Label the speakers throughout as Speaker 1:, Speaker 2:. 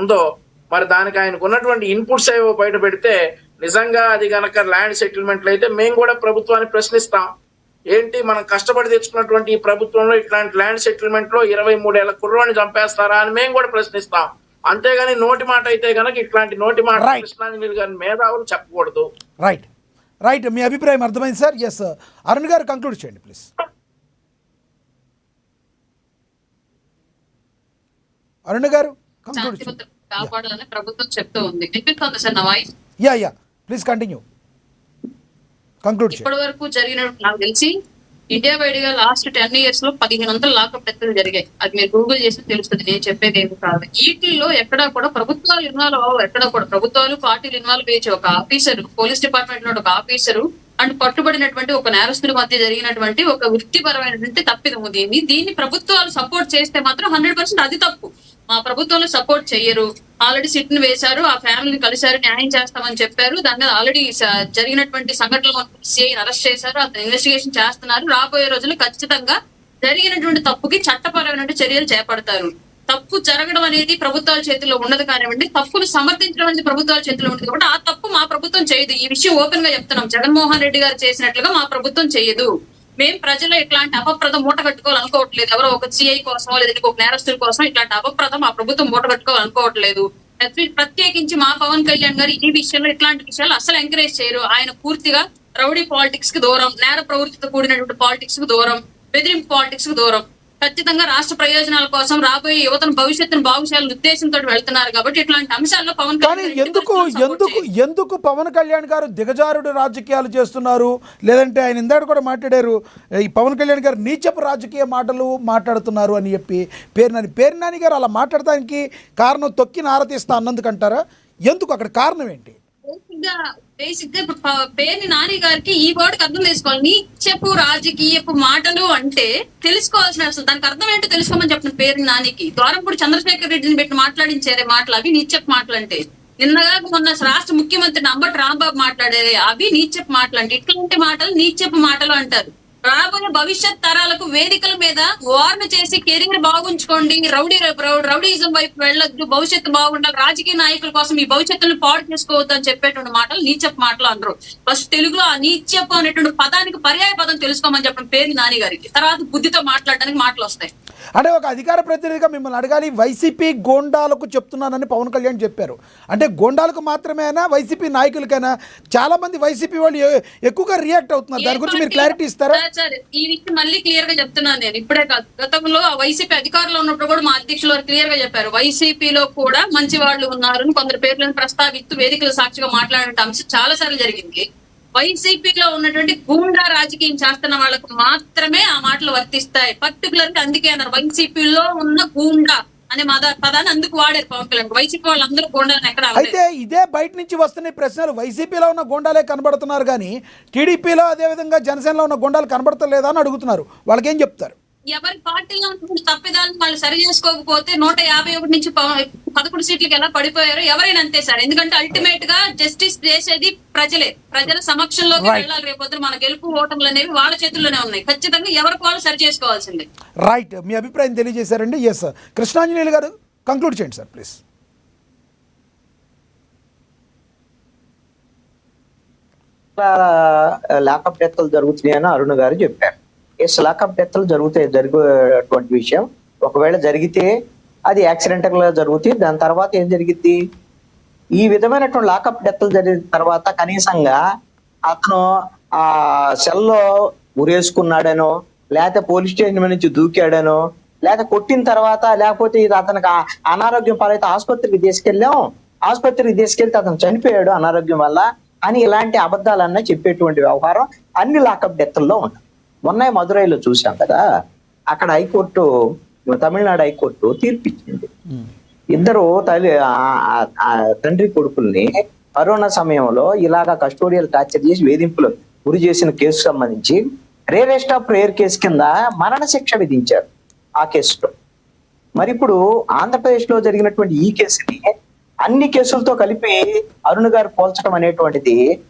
Speaker 1: ఉందో మరి దానికి ఆయనకు ఉన్నటువంటి ఇన్పుట్స్ ఏవో బయట పెడితే నిజంగా అది గనక ల్యాండ్ సెటిల్మెంట్లు అయితే మేము కూడా ప్రభుత్వాన్ని ప్రశ్నిస్తాం. ఏంటి మనం కష్టపడి తెచ్చుకున్నటువంటి ఈ ప్రభుత్వంలో ఇట్లాంటి ల్యాండ్ సెటిల్మెంట్ లో 23 ఏళ్ల కుర్రోని చంపేస్తారా అని మేము కూడా ప్రశ్నిస్తాం. అంతేగాని నోటి మాట అయితే గనక ఇట్లాంటి నోటి మాట కృష్ణాంజలి గారి మేధావులు చెప్పకూడదు.
Speaker 2: రైట్ రైట్, మీ అభిప్రాయం అర్థమైంది సార్. ఎస్, అరుణ్ గారు కంక్లూడ్ చేయండి ప్లీజ్. అరుణ్ గారు కంక్లూడ్ చేయండి.
Speaker 3: కాపాడాలని ప్రభుత్వం చెప్తూ ఉంది. సార్ నా voice?
Speaker 2: Yeah please continue, conclude చేయండి.
Speaker 3: ఇప్పటి వరకు జరిగిన నాకు తెలిసి ఇండియా వైడ్ గా లాస్ట్ 10 years లో 1500 లాకప్ డెత్లు జరిగాయి. అది మీరు గూగుల్ చేసి తెలుస్తుంది, నేను చెప్పేది ఏమి కాదు. వీటిల్లో ఎక్కడా కూడా ప్రభుత్వాలు ఇన్వాల్వ్ అవ్వవు. ఎక్కడా కూడా ప్రభుత్వాలు పార్టీలు ఇన్వాల్వ్ అయ్యే ఒక ఆఫీసర్, పోలీస్ డిపార్ట్మెంట్ లో ఒక ఆఫీసరు అండ్ పట్టుబడినటువంటి ఒక నేరస్తుల మధ్య జరిగినటువంటి ఒక వృత్తిపరమైనటువంటి తప్పిదము. దీన్ని ప్రభుత్వాలు సపోర్ట్ చేస్తే మాత్రం 100% అది తప్పు. మా ప్రభుత్వంలో సపోర్ట్ చెయ్యరు. ఆల్రెడీ సిట్ ని వేశారు, ఆ ఫ్యామిలీని కలిశారు, న్యాయం చేస్తామని చెప్పారు. దాని మీద ఆల్రెడీ జరిగినటువంటి సంఘటనలు సిఐని అరెస్ట్ చేశారు, అతను ఇన్వెస్టిగేషన్ చేస్తున్నారు. రాబోయే రోజుల్లో ఖచ్చితంగా జరిగినటువంటి తప్పుకి చట్టపరమైన చర్యలు చేపడతారు. తప్పు జరగడం అనేది ప్రభుత్వాల చేతిలో ఉండదు కానివ్వండి, తప్పును సమర్థించడం అనేది ప్రభుత్వాల చేతిలో ఉండదు. కాబట్టి ఆ తప్పు మా ప్రభుత్వం చేయదు. ఈ విషయం ఓపెన్ గా చెప్తున్నాం. జగన్మోహన్ రెడ్డి గారు చేసినట్లుగా మా ప్రభుత్వం చేయదు. మేము ప్రజలు ఇట్లాంటి అపప్రదం మూట కట్టుకోవాలనుకోవట్లేదు. ఎవరో ఒక సిఐ కోసమో లేదా ఒక నేరస్తుల కోసం ఇట్లాంటి అపప్రదం మా ప్రభుత్వం మూట కట్టుకోవాలనుకోవట్లేదు. ప్రత్యేకించి మా పవన్ కళ్యాణ్ గారు ఈ విషయంలో ఇట్లాంటి విషయాలు అసలు ఎంకరేజ్ చేయరు. ఆయన పూర్తిగా రౌడీ పాలిటిక్స్ కి దూరం, నేర ప్రవృత్తితో కూడినటువంటి పాలిటిక్స్ కు దూరం, బెదిరింపు పాలిటిక్స్ కు దూరం. ఖచ్చితంగా రాష్ట్ర ప్రయోజనాల కోసం రాబోయే యువతను భవిష్యత్తును బాగుచేయాలని ఉద్దేశంతో వెళ్తున్నారు. కాబట్టి ఇట్లాంటి అంశాల్లో పవన్
Speaker 2: ఎందుకు పవన్ కళ్యాణ్ గారు దిగజారుడు రాజకీయాలు చేస్తున్నారు? లేదంటే ఆయన ఇందాక కూడా మాట్లాడారు, ఈ పవన్ కళ్యాణ్ గారు నీచపు రాజకీయ మాటలు మాట్లాడుతున్నారు అని చెప్పి పేర్ని నాని గారు అలా మాట్లాడడానికి కారణం తొక్కి నారతీస్తా అన్నందుకంటారా? ఎందుకు అక్కడ కారణం ఏంటి?
Speaker 3: బేసిక్ గా ఇప్పుడు పేర్ని నాని గారికి ఈ వర్డ్ అర్థం చేసుకోవాలి. నీచపు రాజకీయపు మాటలు అంటే తెలుసుకోవాల్సిన, అసలు దానికి అర్థం ఏంటో తెలుసుకోమని చెప్పిన పేర్ని నానికి. ద్వారంపూడి చంద్రశేఖర్ రెడ్డిని పెట్టి మాట్లాడించారే మాటలు అవి నీచపు మాటలు అంటే. నిన్నగా మొన్న రాష్ట్ర ముఖ్యమంత్రి అంబటి రాంబాబు మాట్లాడారే అవి నీచపు మాటలు అంటే. ఇట్లాంటి మాటలు నీచపు మాటలు అంటారు. రాబోయే భవిష్యత్ తరాలకు వేదికల మీద వార్న్ చేసి కెరీర్ బాగుంచుకోండి, రౌడీజం వైపు వెళ్ళొద్దు, భవిష్యత్తు బాగుండాలి, రాజకీయ నాయకుల కోసం ఈ భవిష్యత్తును పాడు చేసుకోవద్దు అని చెప్పేటువంటి మాటలు నీచపు మాటలు అంటారు. ఫస్ట్ తెలుగులో ఆ నీచపు అనేటువంటి పదానికి పర్యాయ పదం తెలుసుకోమని చెప్పిన పేరు నాని గారికి. తర్వాత బుద్ధితో మాట్లాడడానికి మాటలు వస్తాయి.
Speaker 2: అంటే ఒక అధికార ప్రతినిధిగా మిమ్మల్ని అడగాలి, వైసీపీ గోండాలకు చెప్తున్నానని పవన్ కళ్యాణ్ చెప్పారు. అంటే గోండాలకు మాత్రమేనా, వైసీపీ నాయకులకైనా? చాలా మంది వైసీపీ వాళ్ళు ఎక్కువగా రియాక్ట్ అవుతున్నారు. దాని గురించి మీరు క్లారిటీ ఇస్తారా?
Speaker 3: ఈ విషయం మళ్ళీ క్లియర్ గా చెప్తున్నాను నేను. ఇప్పుడే కాదు, గతంలో వైసీపీ అధికారంలో ఉన్నప్పుడు కూడా మా అధ్యక్షులు వారు క్లియర్ గా చెప్పారు, వైసీపీలో కూడా మంచి వాళ్ళు ఉన్నారు, కొందరు పేర్లను ప్రస్తావిస్తూ వేదికల సాక్షిగా మాట్లాడే అంశం చాలా సార్లు జరిగింది. వైసీపీలో ఉన్నటువంటి గూండా రాజకీయం చేస్తున్న వాళ్ళకు మాత్రమే ఆ మాటలు వర్తిస్తాయి. పర్టికులర్ గా అందుకే అన్నారు వైసీపీలో ఉన్న గూండా అనే పదాన్ని అందుకు వాడారు పవన్ కళ్యాణ్. వైసీపీ వాళ్ళందరూ గోండాలను ఎక్కడ.
Speaker 2: అయితే ఇదే బయట నుంచి వస్తున్న ప్రశ్నలు, వైసీపీలో ఉన్న గోండాలే కనబడుతున్నారు కానీ టీడీపీలో అదే విధంగా జనసేనలో ఉన్న గోండాలు కనబడతలేదా అని అడుగుతున్నారు. వాళ్ళకేం చెప్తారు?
Speaker 3: ఎవరి పార్టీలో తప్పిదాలను వాళ్ళు సరి చేసుకోకపోతే 151 నుంచి 11 సీట్లకు ఎలా పడిపోయారో ఎవరైనా అంతే సార్. ఎందుకంటే అల్టిమేట్ గా జస్టిస్ చేసేది ప్రజలే. ప్రజల సమక్షంలోకి వెళ్ళాలి. రేపొద్దు మన గెలుపు ఓటములు అనేవి వాళ్ళ చేతుల్లోనే ఉన్నాయి. ఖచ్చితంగా ఎవరికి వాళ్ళు సరి చేసుకోవాల్సిందే.
Speaker 2: రైట్, మీ అభిప్రాయం తెలియజేశారండి. ఎస్, కృష్ణాంజనేయులు గారు కంక్లూడ్ చేయండి సార్ ప్లీజ్.
Speaker 4: లాకప్ డెత్లు జరుగుతున్నాయని అరుణ్ గారు చెప్పారు. లాకప్ డెత్లు జరిగేటువంటి విషయం ఒకవేళ జరిగితే అది యాక్సిడెంటల్ గా జరుగుతుంది. దాని తర్వాత ఏం జరిగింది? ఈ విధమైనటువంటి లాకప్ డెత్లు జరిగిన తర్వాత కనీసంగా అతను ఆ సెల్లో ఉరేసుకున్నాడనో, లేకపోతే పోలీస్ స్టేషన్ నుంచి దూకాడనో, లేకపోతే కొట్టిన తర్వాత, లేకపోతే ఇది అతనికి అనారోగ్యం పాలైతే ఆసుపత్రికి తీసుకెళ్తే అతను చనిపోయాడు అనారోగ్యం వల్ల అని ఇలాంటి అబద్ధాలన్నా చెప్పేటువంటి వ్యవహారం అన్ని లాకప్ డెత్ల్లో ఉంది. మొన్న మదురైలో చూసాం కదా, అక్కడ హైకోర్టు, తమిళనాడు హైకోర్టు తీర్పిచ్చింది. ఇద్దరు తండ్రి కొడుకుల్ని కరోనా సమయంలో ఇలాగా కస్టోడియల్ టార్చర్ చేసి వేధింపులు గురి చేసిన కేసు సంబంధించి రేరెస్ట్ ఆఫ్ ప్రేయర్ కేసు కింద మరణశిక్ష విధించారు ఆ కేసులో. మరి ఇప్పుడు ఆంధ్రప్రదేశ్ లో జరిగినటువంటి ఈ కేసుని అన్ని కేసులతో కలిపి అరుణ్ గారు పోల్చడం అనేటువంటిది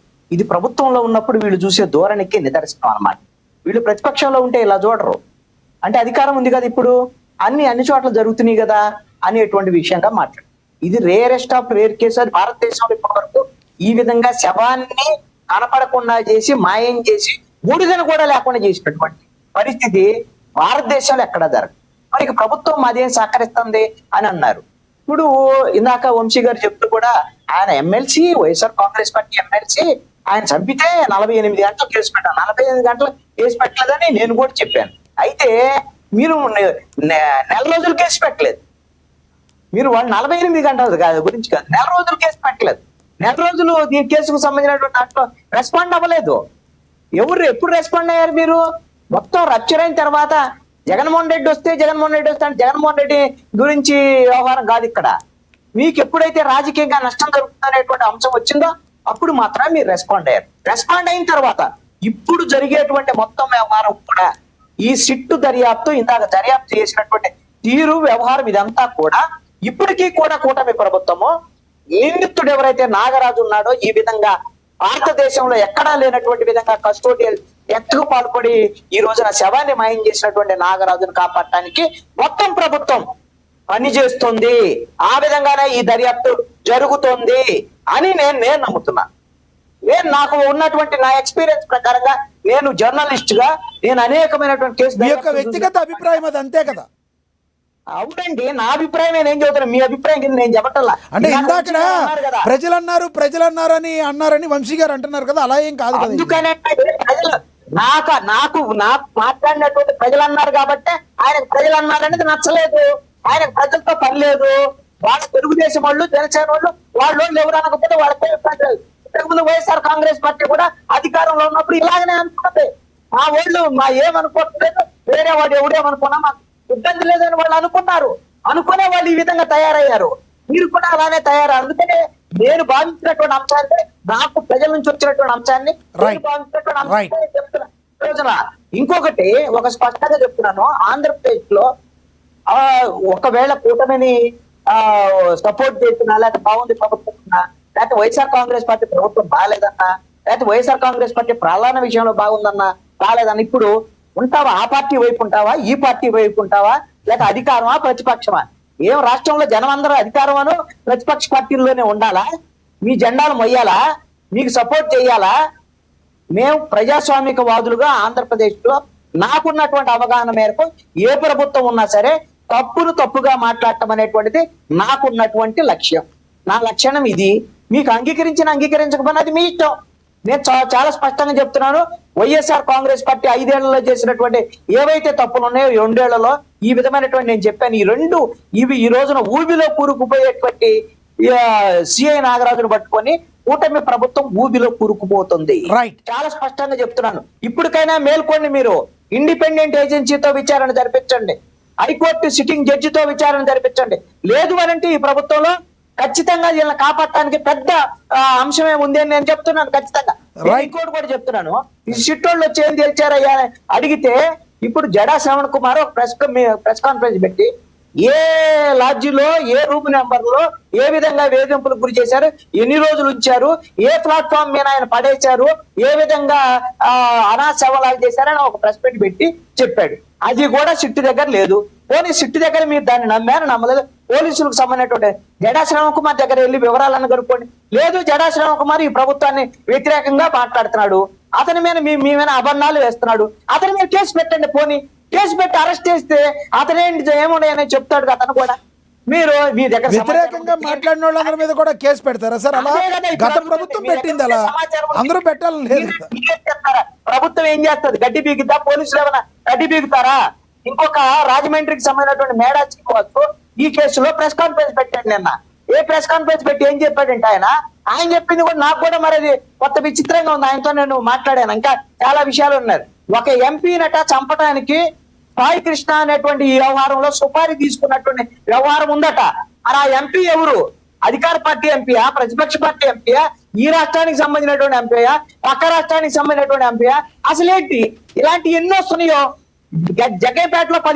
Speaker 4: ఇది ప్రభుత్వంలో ఉన్నప్పుడు వీళ్ళు చూసే ధోరణికి నిదర్శనం అన్నమాట. వీళ్ళు ప్రతిపక్షంలో ఉంటే ఇలా చూడరు. అంటే అధికారం ఉంది కదా ఇప్పుడు, అన్ని చోట్ల జరుగుతున్నాయి కదా అనేటువంటి విషయంగా మాట్లాడు. ఇది రేరెస్ట్ ఆఫ్ రేర్ కేసు. అది భారతదేశంలో ఇప్పటి వరకు ఈ విధంగా శవాన్ని కనపడకుండా చేసి మాయం చేసి బూడిదను కూడా లేకుండా చేసినటువంటి పరిస్థితి భారతదేశంలో ఎక్కడా జరగదు. మరి ప్రభుత్వం అదేం సహకరిస్తుంది అని అన్నారు. ఇప్పుడు ఇందాక వంశీ గారు చెప్తూ కూడా ఆయన MLC, YSR Congress party MLC, ఆయన చంపితే 48 గంటలు కేసు పెట్టాను. 48 గంటలు కేసు పెట్టలేదని నేను కూడా చెప్పాను. అయితే మీరు నెల రోజులు కేసు పెట్టలేదు. మీరు 48 గంటల గురించి కాదు, నెల రోజులు కేసు పెట్టలేదు. నెల రోజులు ఈ కేసుకు సంబంధించినటువంటి దాంట్లో రెస్పాండ్ అవ్వలేదు. ఎప్పుడు రెస్పాండ్ అయ్యారు మీరు? మొత్తం రప్చర్ అయిన తర్వాత జగన్మోహన్ రెడ్డి వస్తే అంటే జగన్మోహన్ రెడ్డి గురించి వ్యవహారం కాదు ఇక్కడ. మీకు ఎప్పుడైతే రాజకీయంగా నష్టం జరుగుతుందనేటువంటి అంశం వచ్చిందో అప్పుడు మాత్రమే మీరు రెస్పాండ్ అయ్యారు. రెస్పాండ్ అయిన తర్వాత ఇప్పుడు జరిగేటువంటి మొత్తం వ్యవహారం కూడా ఈ సిట్టు దర్యాప్తు, ఇందాక దర్యాప్తు చేసినటువంటి తీరు, వ్యవహారం ఇదంతా కూడా ఇప్పటికీ కూడా కూటమి ప్రభుత్వము నిందితుడు ఎవరైతే నాగరాజు ఉన్నాడో ఈ విధంగా భారతదేశంలో ఎక్కడా లేనటువంటి విధంగా కస్టోడియల్ ఎత్తుకు పాల్పడి ఈ రోజున శవాన్ని మాయం చేసినటువంటి నాగరాజును కాపాడటానికి మొత్తం ప్రభుత్వం పనిచేస్తుంది. ఆ విధంగానే ఈ దర్యాప్తు జరుగుతుంది అని నేను నమ్ముతున్నా. నాకు ఉన్నటువంటి నా ఎక్స్పీరియన్స్ ప్రకారంగా, నేను జర్నలిస్ట్ గా నేను అనేకమైనటువంటి కేసు.
Speaker 2: మీ యొక్క వ్యక్తిగత అభిప్రాయం అది అంతే కదా?
Speaker 4: అవునండి, నా అభిప్రాయం నేను చెబుతున్నా. మీ అభిప్రాయం కింద నేను చెప్పటల్లా.
Speaker 2: అంటే ఇందాక ప్రజలు అన్నారని వంశీ గారు అంటున్నారు కదా, అలా ఏం కాదు కదా.
Speaker 4: అందుకనే ప్రజలు నాకు మాట్లాడినటువంటి ప్రజలు అన్నారు కాబట్టి ఆయనకు ప్రజలు అన్నారనేది నచ్చలేదు. ఆయనకు ప్రజలతో పని లేదు. వాళ్ళ తెలుగుదేశం వాళ్ళు, జనసేన వాళ్ళు ఎవరు అనకపోతే వాళ్ళకి ఇంతకుముందు వైఎస్ఆర్ కాంగ్రెస్ పార్టీ కూడా అధికారంలో ఉన్నప్పుడు ఇలాగనే అనుకున్నది. మా వాళ్ళు ఏమనుకోవట్లేదు, వేరే వాడు ఎవడేమనుకున్నా మాకు ఇబ్బంది లేదని వాళ్ళు అనుకున్నారు. అనుకునే వాళ్ళు ఈ విధంగా తయారయ్యారు. మీరు కూడా అలానే తయారయ్యారు. అందుకనే నేను భావించినటువంటి అంశాన్ని, నాకు ప్రజల నుంచి వచ్చినటువంటి అంశాన్ని చెప్తున్నా రోజున. ఇంకొకటి ఒక స్పష్టంగా చెప్తున్నాను, ఆంధ్రప్రదేశ్ లో ఒకవేళ కూటమిని సపోర్ట్ చేసినా, లేకపోతే బాగుంది ప్రభుత్వం ఉన్నా, లేకపోతే వైఎస్ఆర్ కాంగ్రెస్ పార్టీ ప్రభుత్వం బాగాలేదన్నా, లేకపోతే వైఎస్ఆర్ కాంగ్రెస్ పార్టీ ప్రధాన విషయంలో బాగుందన్నా బాగాలేదన్నా, ఇప్పుడు ఉంటావా? ఆ పార్టీ వైపు ఉంటావా? ఈ పార్టీ వైపు ఉంటావా? లేక అధికారమా ప్రతిపక్షమా? ఏం రాష్ట్రంలో జనం అందరూ అధికారమను ప్రతిపక్ష పార్టీల్లోనే ఉండాలా? మీ జెండాలు మొయ్యాలా? మీకు సపోర్ట్ చేయాలా? మేము ప్రజాస్వామిక వాదులుగా ఆంధ్రప్రదేశ్ లో నాకున్నటువంటి అవగాహన మేరకు ఏ ప్రభుత్వం ఉన్నా సరే తప్పును తప్పుగా మాట్లాడటం అనేటువంటిది నాకున్నటువంటి లక్ష్యం. నా లక్షణం ఇది. మీకు అంగీకరించకపోయినా అది మీ ఇష్టం. నేను చాలా స్పష్టంగా చెప్తున్నాను. వైఎస్ఆర్ కాంగ్రెస్ పార్టీ 5 ఏళ్లలో చేసినటువంటి ఏవైతే తప్పులు ఉన్నాయో 2 ఏళ్లలో ఈ విధమైనటువంటి నేను చెప్పాను. ఇవి ఈ రోజున ఊబిలో కూరుకుపోయేటువంటి సిఐ నాగరాజును పట్టుకొని కూటమి ప్రభుత్వం ఊబిలో కూరుకుపోతుంది. చాలా స్పష్టంగా చెప్తున్నాను. ఇప్పటికైనా మేల్కొని మీరు ఇండిపెండెంట్ ఏజెన్సీతో విచారణ జరిపించండి. హైకోర్టు సిట్టింగ్ జడ్జితో విచారణ జరిపించండి. లేదు అనంటే ఈ ప్రభుత్వంలో ఖచ్చితంగా వీళ్ళని కాపాడటానికి పెద్ద అంశమే ఉంది అని నేను చెప్తున్నాను. ఖచ్చితంగా ఇంకోటి కూడా చెప్తున్నాను. ఈ సిట్టోళ్ళు వచ్చి ఏం తెలిచారయ్యా అడిగితే, ఇప్పుడు జడా శ్రవణ్ కుమార్ ఒక ప్రెస్ కాన్ఫరెన్స్ పెట్టి ఏ లాడ్జిలో, ఏ రూమ్ నెంబర్ లో ఏ విధంగా వేధింపులకు గురి చేశారు, ఎన్ని రోజులు ఉంచారు, ఏ ప్లాట్ఫామ్ మీద ఆయన పడేశారు, ఏ విధంగా అనాశవలాగా చేశారని ఒక ప్రెస్ మీట్ పెట్టి చెప్పాడు. అది కూడా సిట్టు దగ్గర లేదు. పోనీ సిట్టు దగ్గర మీరు దాన్ని నమ్మలేదు. పోలీసులకు సంబంధించినటువంటి జడా శ్రవణ్ కుమార్ దగ్గర వెళ్ళి వివరాలను కనుక్కోండి. లేదు, జడా శ్రవణ్ కుమార్ ఈ ప్రభుత్వాన్ని వ్యతిరేకంగా మాట్లాడుతున్నాడు, అతని మీద మీ మీద అబద్ధాలు వేస్తున్నాడు, అతని మీద కేసు పెట్టండి. పోనీ కేసు పెట్టి అరెస్ట్ చేస్తే అతనేంటి ఏమున్నాయని చెప్తాడు అతను కూడా. మీరు మీ దగ్గర
Speaker 2: వ్యతిరేకంగా మాట్లాడిన వాళ్ళందరి మీద కూడా కేసు పెడతారా సార్? అలా గత ప్రభుత్వం పెట్టింది, అలా అందరూ పెట్టాలని లేదు.
Speaker 4: ప్రభుత్వం ఏం చేస్తుంది? గడ్డి బీగుతా? పోలీసులు ఏమైనా గడ్డి బీగుతారా? ఇంకొక రాజమండ్రికి సంబంధించినటువంటి మేడా శ్రీనివాస్ ఈ కేసులో ప్రెస్ కాన్ఫరెన్స్ పెట్టండి. నిన్న ఏ ప్రెస్ కాన్ఫరెన్స్ పెట్టి ఏం చెప్పాడంటే ఆయన చెప్పింది కూడా నాకు కూడా మరి అది కొత్త విచిత్రంగా ఉంది. ఆయనతో నేను మాట్లాడాను. ఇంకా చాలా విషయాలు ఉన్నారు. ఒక ఎంపీనట చంపడానికి సాయి కృష్ణ అనేటువంటి ఈ వ్యవహారంలో సుపారీ తీసుకున్నటువంటి వ్యవహారం ఉందట. ఆ ఎంపీ ఎవరు? అధికార పార్టీ ఎంపీయా, ప్రతిపక్ష పార్టీ ఎంపీయా, ఈ రాష్ట్రానికి సంబంధించినటువంటి ఎంపీయా, పక్క రాష్ట్రానికి సంబంధించినటువంటి ఎంపీయా? అసలేంటి ఇలాంటి ఎన్నో వస్తున్నాయో. జగ్గైపేటలో 10